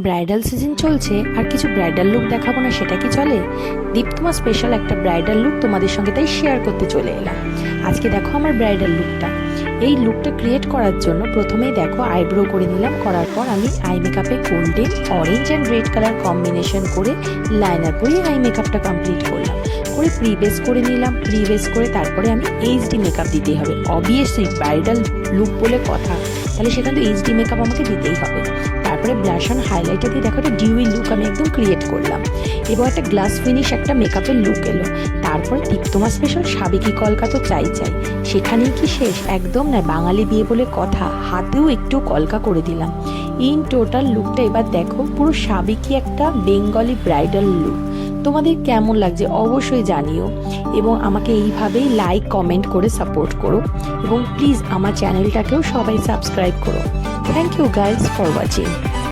Bridal season চলছে আর কিছু bridal look দেখাবো না সেটা কি চলে? দীপ্তমা স্পেশাল একটা ব্রাইডাল লুক তোমাদের সঙ্গে তাই শেয়ার করতে চলে এলাম। আজকে দেখো আমার ব্রাইডাল লুকটা। এই লুকটা ক্রিয়েট করার জন্য প্রথমেই দেখো আইব্রো করে নিলাম, করার পর আমি আই মেকআপে golden, orange and red colour combination করে লাইনার পরিয়ে আই মেকআপটা কমপ্লিট করলাম। করে প্রি বেস করে নিলাম। প্রি বেস করে তারপরে আমি এইচডি মেকআপ দিতেই হবে, অবভিয়াসলি ব্রাইডাল লুক বলে কথা, তাহলে সেখানে তো এইচডি মেকআপ আমাকে দিতেই হবে। তারপরে ব্লাশ অন হাইলাইটার দিয়ে দেখো একটা ডিউই লুক আমি একদম ক্রিয়েট করলাম এবং একটা গ্লাস ফিনিশ একটা মেকআপের লুক এলো। তারপরে দীপ্তমা স্পেশাল সাবেকি কলকা তো চাই চাই, সেখানেই কি শেষ? একদম না, বাঙালি বিয়ে বলে কথা, হাতেও একটু কলকা করে দিলাম। ইন টোটাল লুকটা এবার দেখো পুরো সাবেকি একটা বেঙ্গলি ব্রাইডাল লুক। তোমাদের কেমন লাগছে অবশ্যই জানিও এবং আমাকে এইভাবেই লাইক কমেন্ট করে সাপোর্ট করো এবং প্লিজ আমার চ্যানেলটাকেও সবাই সাবস্ক্রাইব করো। Thank you guys for watching.